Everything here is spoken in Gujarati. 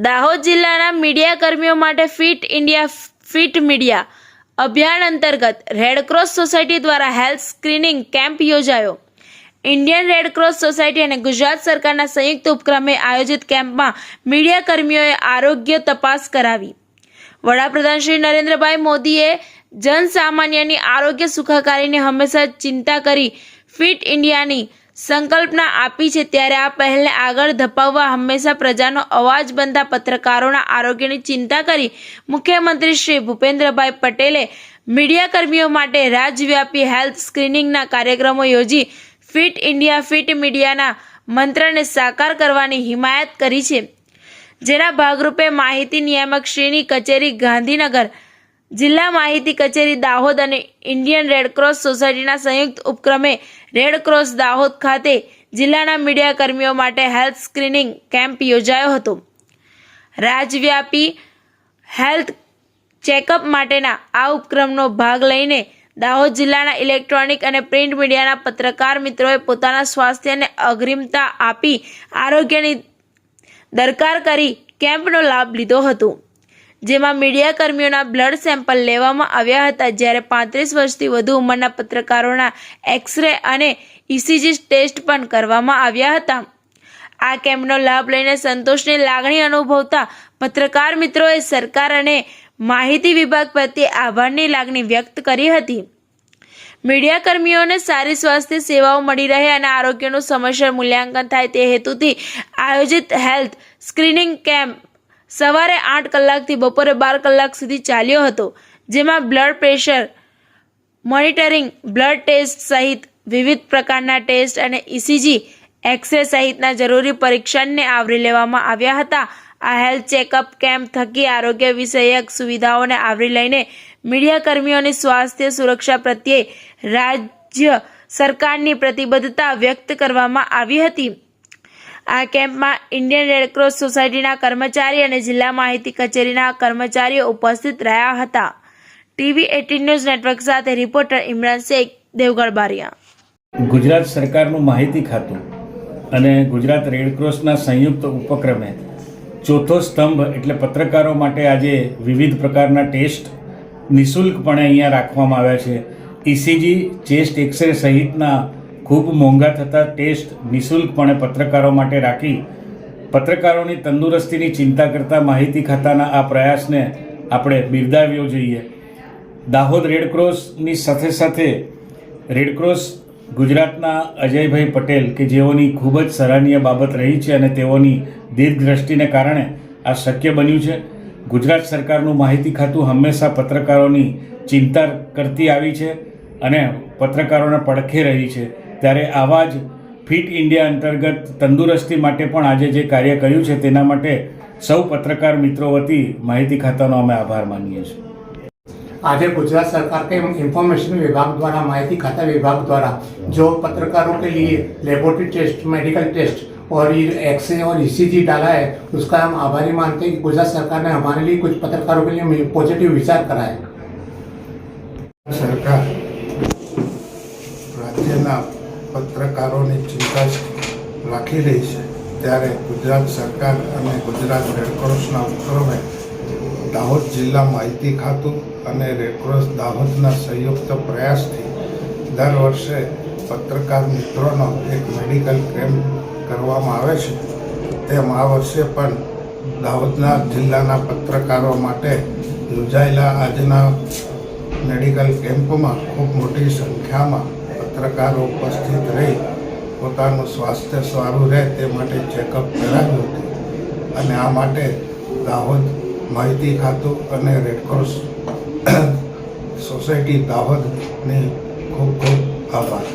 દાહોદ જિલ્લાના મીડિયા કર્મીઓ માટે ફિટ ઇન્ડિયા ફિટ મીડિયા અભિયાન અંતર્ગત રેડક્રોસ સોસાયટી દ્વારા હેલ્થ સ્ક્રીનિંગ કેમ્પ યોજાયો। ઇન્ડિયન રેડક્રોસ સોસાયટી અને ગુજરાત સરકારના સંયુક્ત ઉપક્રમે આયોજિત કેમ્પમાં મીડિયા કર્મીઓએ આરોગ્ય તપાસ કરાવી। વડાપ્રધાન શ્રી નરેન્દ્રભાઈ મોદીએ જનસામાન્યની આરોગ્ય સુખાકારીની હંમેશા ચિંતા કરી ફિટ ઇન્ડિયાની સંકલ્પના આપી છે, ત્યારે આ પહેલને આગળ ધપાવવા હંમેશા પ્રજાનો અવાજ બનતા પત્રકારોના આરોગ્યની ચિંતા કરી મુખ્યમંત્રી શ્રી ભૂપેન્દ્રભાઈ પટેલે મીડિયા કર્મીઓ માટે રાજ્યવ્યાપી હેલ્થ સ્ક્રીનિંગના કાર્યક્રમો યોજી ફિટ ઇન્ડિયા ફિટ મીડિયાના મંત્રને સાકાર કરવાની હિમાયત કરી છે, જેના ભાગરૂપે માહિતી નિયામક શ્રીની કચેરી ગાંધીનગર, જિલ્લા માહિતી કચેરી દાહોદ અને ઇન્ડિયન રેડક્રોસ સોસાયટીના સંયુક્ત ઉપક્રમે રેડક્રોસ દાહોદ ખાતે જિલ્લાના મીડિયા કર્મીઓ માટે હેલ્થ સ્ક્રીનિંગ કેમ્પ યોજાયો હતો। રાજ્યવ્યાપી હેલ્થ ચેકઅપ માટેના આ ઉપક્રમનો ભાગ લઈને દાહોદ જિલ્લાના ઇલેક્ટ્રોનિક અને પ્રિન્ટ મીડિયાના પત્રકાર મિત્રોએ પોતાના સ્વાસ્થ્યને અગ્રિમતા આપી આરોગ્યની દરકાર કરી કેમ્પનો લાભ લીધો હતો, જેમાં મીડિયા કર્મીઓના બ્લડ સેમ્પલ લેવામાં આવ્યા હતા, જ્યારે 35 વર્ષથી વધુ ઉંમરના પત્રકારોના એક્સરે અને ઇસીજી ટેસ્ટ પણ કરવામાં આવ્યા હતા। આ કેમ્પનો લાભ લઈને સંતોષની લાગણી અનુભવતા પત્રકાર મિત્રોએ સરકાર અને માહિતી વિભાગ પ્રત્યે આભારની લાગણી વ્યક્ત કરી હતી। મીડિયા કર્મીઓને સારી સ્વાસ્થ્ય સેવાઓ મળી રહે અને આરોગ્યનું સમયસર મૂલ્યાંકન થાય તે હેતુથી આયોજિત હેલ્થ સ્ક્રીનિંગ કેમ્પ સવારે 8 કલાકથી બપોરે 12 કલાક સુધી ચાલ્યો હતો, જેમાં blood pressure monitoring, blood test સહિત વિવિધ પ્રકારના ટેસ્ટ અને ઇસીજી, એક્સરે સહિતના જરૂરી પરીક્ષણને આવરી લેવામાં આવ્યા હતા। આ હેલ્થ ચેકઅપ કેમ્પ થકી આરોગ્ય વિષયક સુવિધાઓને આવરી લઈને મીડિયા કર્મીઓની સ્વાસ્થ્ય સુરક્ષા પ્રત્યે રાજ્ય સરકારની પ્રતિબદ્ધતા વ્યક્ત કરવામાં આવી હતી। આ કેમ્પમાં ઇન્ડિયન રેડક્રોસ સોસાયટીના કર્મચારી અને જિલ્લા માહિતી કચેરીના કર્મચારીઓ ઉપસ્થિત રહ્યા હતા। ટીવી 18 ન્યૂઝ નેટવર્ક સાથે રિપોર્ટર ઇમરાન શેખ, દેવગઢ બારિયા। ગુજરાત સરકારનું માહિતી ખાતું અને ગુજરાત રેડક્રોસના સંયુક્ત ઉપક્રમે ચોથો સ્તંભ એટલે પત્રકારો માટે આજે વિવિધ પ્રકારના ટેસ્ટ નિઃશુલ્કપણે અહીંયા રાખવામાં આવ્યા છે। ઇસીજી, ચેસ્ટ એક્સરે સહિતના ખૂબ મોંઘા થતા ટેસ્ટ નિઃશુલ્કપણે પત્રકારો માટે રાખી પત્રકારોની તંદુરસ્તીની ચિંતા કરતા માહિતી ખાતાના આ પ્રયાસને આપણે બિરદાવવો જોઈએ। દાહોદ રેડક્રોસની સાથે સાથે રેડક્રોસ ગુજરાતના અજયભાઈ પટેલ કે જેઓની ખૂબ જ સરાહનીય બાબત રહી છે અને તેઓની દીર્ઘદ્રષ્ટિને કારણે આ શક્ય બન્યું છે। ગુજરાત સરકારનું માહિતી ખાતું હંમેશા પત્રકારોની ચિંતા કરતી આવી છે અને પત્રકારોને પડખે રહી છે, ત્યારે આવા જ ફિટ ઇન્ડિયા અંતર્ગત તંદુરસ્તી માટે પણ આજે જે કાર્ય કર્યું છે તેના માટે સૌ પત્રકાર મિત્રો વતી માહિતી ખાતાનો અમે આભાર માનીએ છીએ। आज गुजरात सरकार के इंफॉर्मेशन विभाग द्वारा, माहिती खाता विभाग द्वारा जो पत्रकारों के लिए लेबोरेटरी टेस्ट, मेडिकल टेस्ट और एक्सरे और ईसीजी डाला है, उसका हम आभारी मानते हैं कि गुजरात सरकार ने हमारे लिए कुछ पत्रकारों के लिए पॉजिटिव विचार करा है। सरकार राज्यना पत्रकारों की चिंता राखी रही है, ત્યારે ગુજરાત સરકાર અને ગુજરાત રેડક્રોસના ઉપક્રમે દાહોદ જિલ્લા માહિતી ખાતું અને રેડક્રોસ દાહોદના સંયુક્ત પ્રયાસથી દર વર્ષે પત્રકાર મિત્રોનો એક મેડિકલ કેમ્પ કરવામાં આવે છે, તેમ આ વર્ષે પણ દાહોદના જિલ્લાના પત્રકારો માટે યોજાયેલા આજના મેડિકલ કેમ્પમાં ખૂબ મોટી સંખ્યામાં પત્રકારો ઉપસ્થિત રહી પોતાનું સ્વાસ્થ્ય સારું રહે તે માટે ચેકઅપ કરાવ્યું હતું અને આ માટે દાહોદ માહિતી ખાતું અને રેડક્રોસ સોસાયટી દાહોદની ખૂબ ખૂબ આભાર।